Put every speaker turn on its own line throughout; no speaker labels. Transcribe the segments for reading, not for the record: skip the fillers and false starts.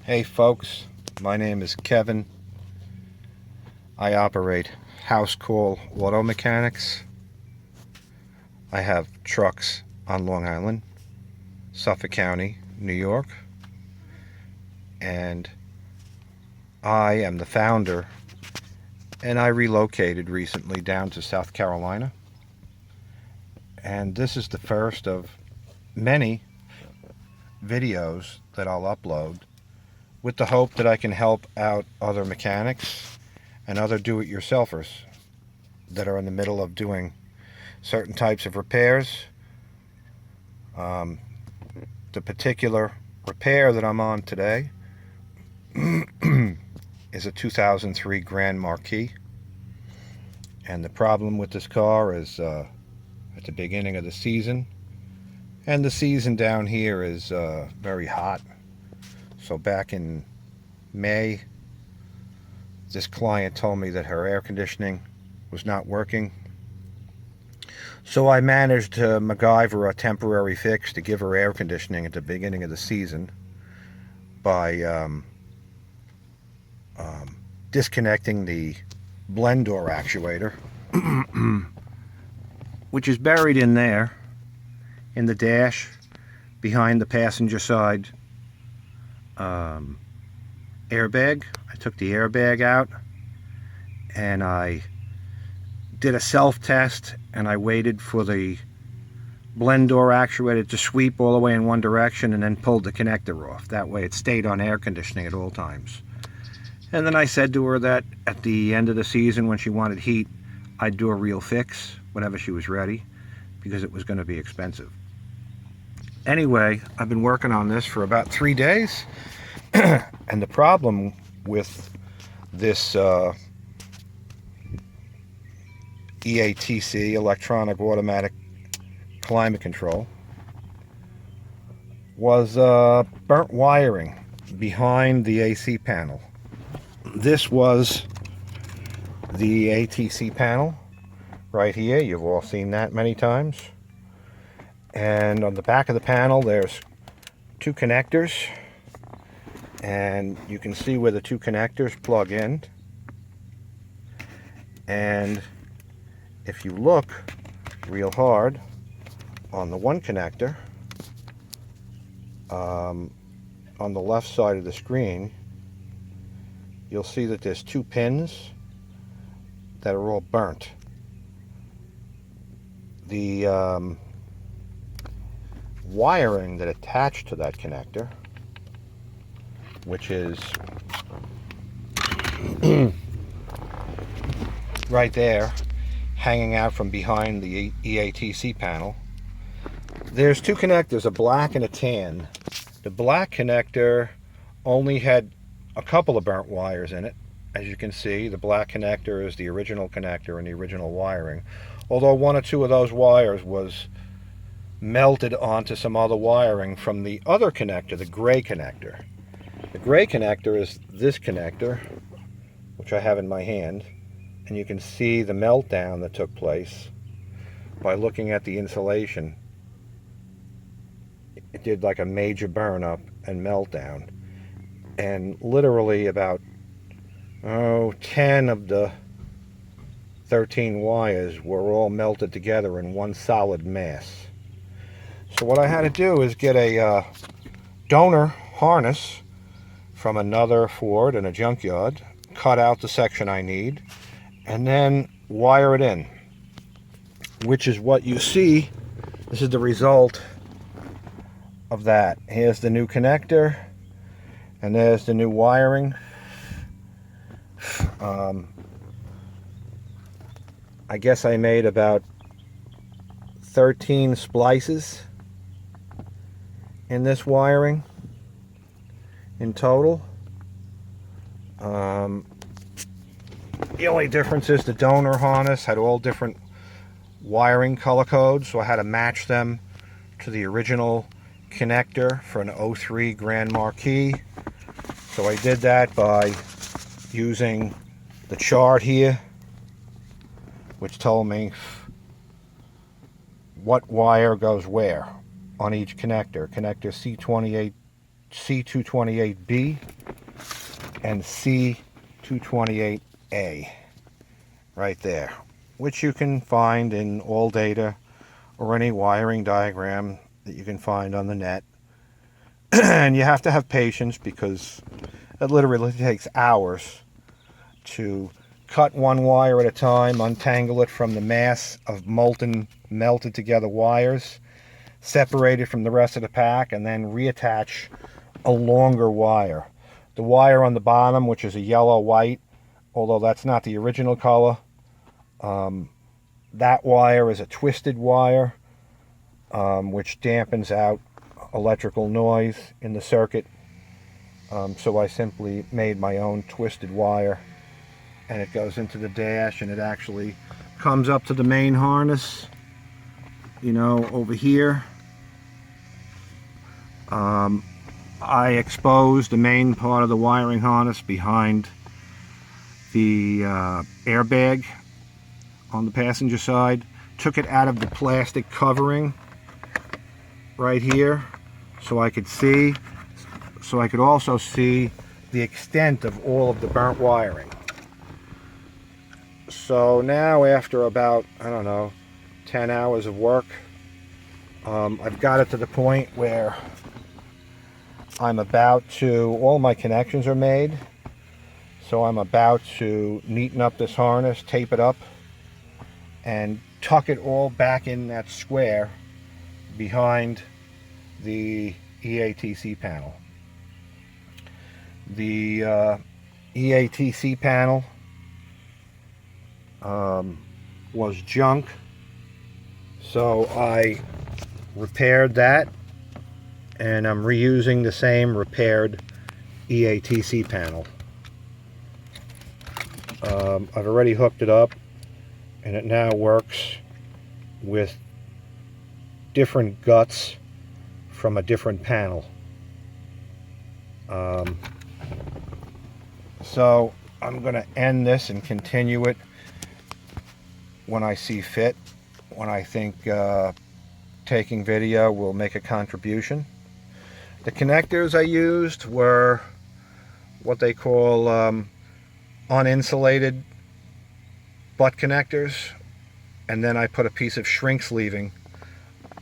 Hey folks, my name is Kevin. I operate HouseCall Auto Mechanics. I have trucks on Long Island, Suffolk County, New York, and I am the founder, and I relocated recently down to South Carolina, and this is the first of many videos that I'll upload with the hope that I can help out other mechanics and other do-it-yourselfers that are in the middle of doing certain types of repairs. The particular repair that I'm on today is a 2003 Grand Marquis, and the problem with this car is at the beginning of the season, and the season down here is very hot. So back in May, this client told me that her air conditioning was not working. So I managed to MacGyver a temporary fix to give her air conditioning at the beginning of the season by disconnecting the blend door actuator, which is buried in there in the dash behind the passenger side airbag. I took the airbag out and I did a self-test, and I waited for the blend door actuator to sweep all the way in one direction and then pulled the connector off. That way it stayed on air conditioning at all times. And then I said to her that at the end of the season, when she wanted heat, I'd do a real fix whenever she was ready, because it was going to be expensive. Anyway, I've been working on this for about 3 days, and the problem with this EATC, electronic automatic climate control, was burnt wiring behind the AC panel. This was the ATC panel right here. You've all seen that many times. And on the back of the panel there's two connectors, and you can see where the two connectors plug in. And if you look real hard on the one connector, on the left side of the screen, you'll see that there's two pins that are all burnt. The wiring that attached to that connector, which is right there, hanging out from behind the EATC panel. There's two connectors, a black and a tan. The black connector only had a couple of burnt wires in it. As you can see, the black connector is the original connector and the original wiring, although one or two of those wires was melted onto some other wiring from the other connector, the gray connector. The gray connector is this connector, which I have in my hand, and you can see the meltdown that took place by looking at the insulation. It did like a major burn up and meltdown, and literally about 10 of the 13 wires were all melted together in one solid mass. So what I had to do is get a donor harness from another Ford in a junkyard, cut out the section I need, and then wire it in, which is what you see. This is the result of that. Here's the new connector, and there's the new wiring. I guess I made about 13 splices in this wiring in total. The only difference is the donor harness had all different wiring color codes, so I had to match them to the original connector for an 03 Grand Marquis. So I did that by using the chart here, which told me what wire goes where on each connector. Connector C228B and C228A right there, which you can find in ALLDATA or any wiring diagram that you can find on the net. And you have to have patience because it literally takes hours to cut one wire at a time, untangle it from the mass of molten, melted together wires, separate it from the rest of the pack, and then reattach a longer wire. The wire on the bottom, which is a yellow-white, although that's not the original color, that wire is a twisted wire, which dampens out electrical noise in the circuit. So I simply made my own twisted wire, and it goes into the dash, and it actually comes up to the main harness, you know, over here. I exposed the main part of the wiring harness behind the airbag on the passenger side, took it out of the plastic covering right here so I could see, so I could also see the extent of all of the burnt wiring. So now, after about, I don't know, 10 hours of work, I've got it to the point where I'm about to, all my connections are made, so I'm about to neaten up this harness, tape it up, and tuck it all back in that square behind the EATC panel. The EATC panel was junk, so I repaired that, and I'm reusing the same repaired EATC panel. I've already hooked it up, and it now works with different guts from a different panel. So I'm going to end this and continue it when I see fit, when I think taking video will make a contribution. The connectors I used were what they call uninsulated butt connectors, and then I put a piece of shrink sleeving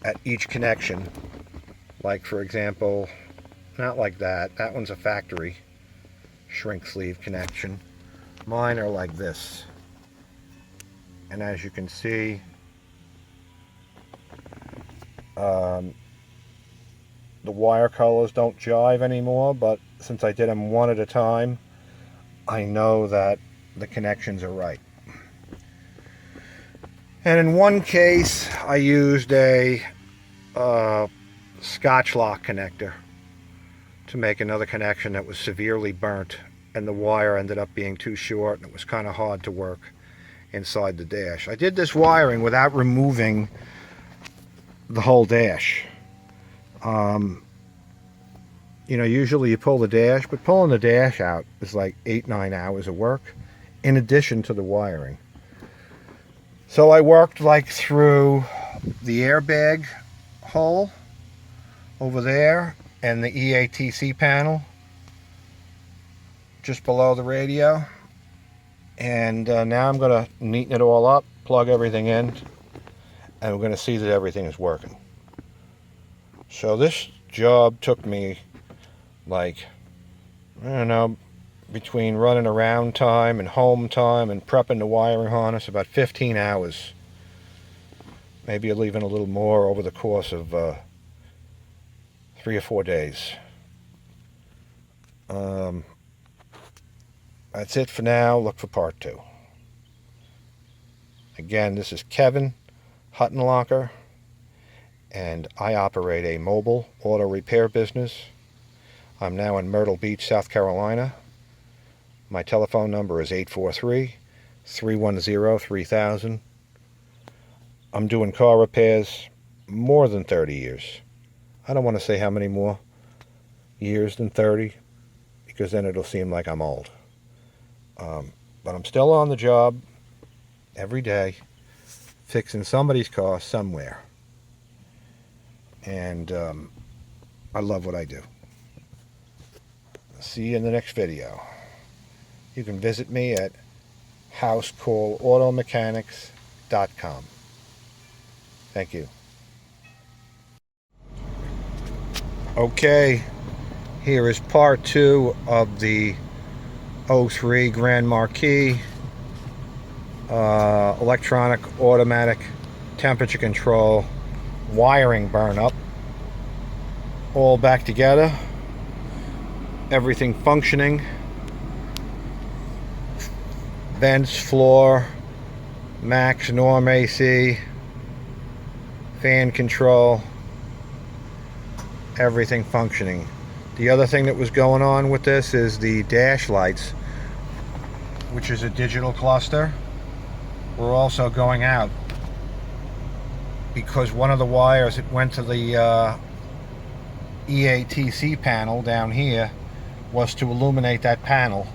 at each connection. Like, for example, not like that. That one's a factory shrink sleeve connection. Mine are like this. And as you can see, the wire colors don't jive anymore, but since I did them one at a time, I know that the connections are right. And in one case, I used a Scotch lock connector to make another connection that was severely burnt, and the wire ended up being too short, and it was kind of hard to work inside the dash. I did this wiring without removing the whole dash. You know, usually you pull the dash, but pulling the dash out is like 8-9 hours of work in addition to the wiring. So I worked like through the airbag hole over there and the EATC panel just below the radio, and now I'm going to neaten it all up, plug everything in, and we're going to see that everything is working. So this job took me, like, I don't know, between running around time and home time and prepping the wiring harness, about 15 hours. Maybe even a little more over the course of 3 or 4 days. That's it for now. Look for part 2. Again, this is Kevin Huttenlocker, and I operate a mobile auto repair business. I'm now in Myrtle Beach, South Carolina. My telephone number is 843-310-3000. I'm doing car repairs more than 30 years. I don't want to say how many more years than 30, because then it'll seem like I'm old. But I'm still on the job every day, fixing somebody's car somewhere. And I love what I do. See you in the next video. you can visit me at HouseCallAutomechanics.com. Thank you. Okay, here is part 2 of the '03 Grand Marquis electronic automatic temperature control wiring burn up. All back together, everything functioning, vents, floor, max, norm AC, fan control, everything functioning. The other thing that was going on with this is the dash lights, which is a digital cluster, were also going out because one of the wires that went to the EATC panel down here was to illuminate that panel,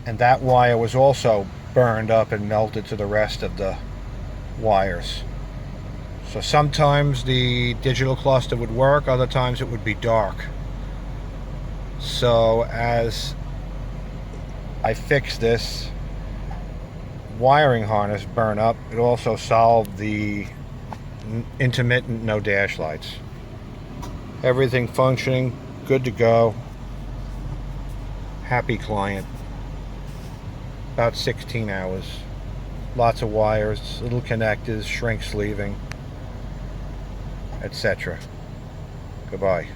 and that wire was also burned up and melted to the rest of the wires. So sometimes the digital cluster would work, other times it would be dark. So as I fixed this wiring harness burn up, it also solved the intermittent no dash lights. Everything functioning, good to go. Happy client. About 16 hours. Lots of wires, little connectors, shrink sleeving, etc. Goodbye.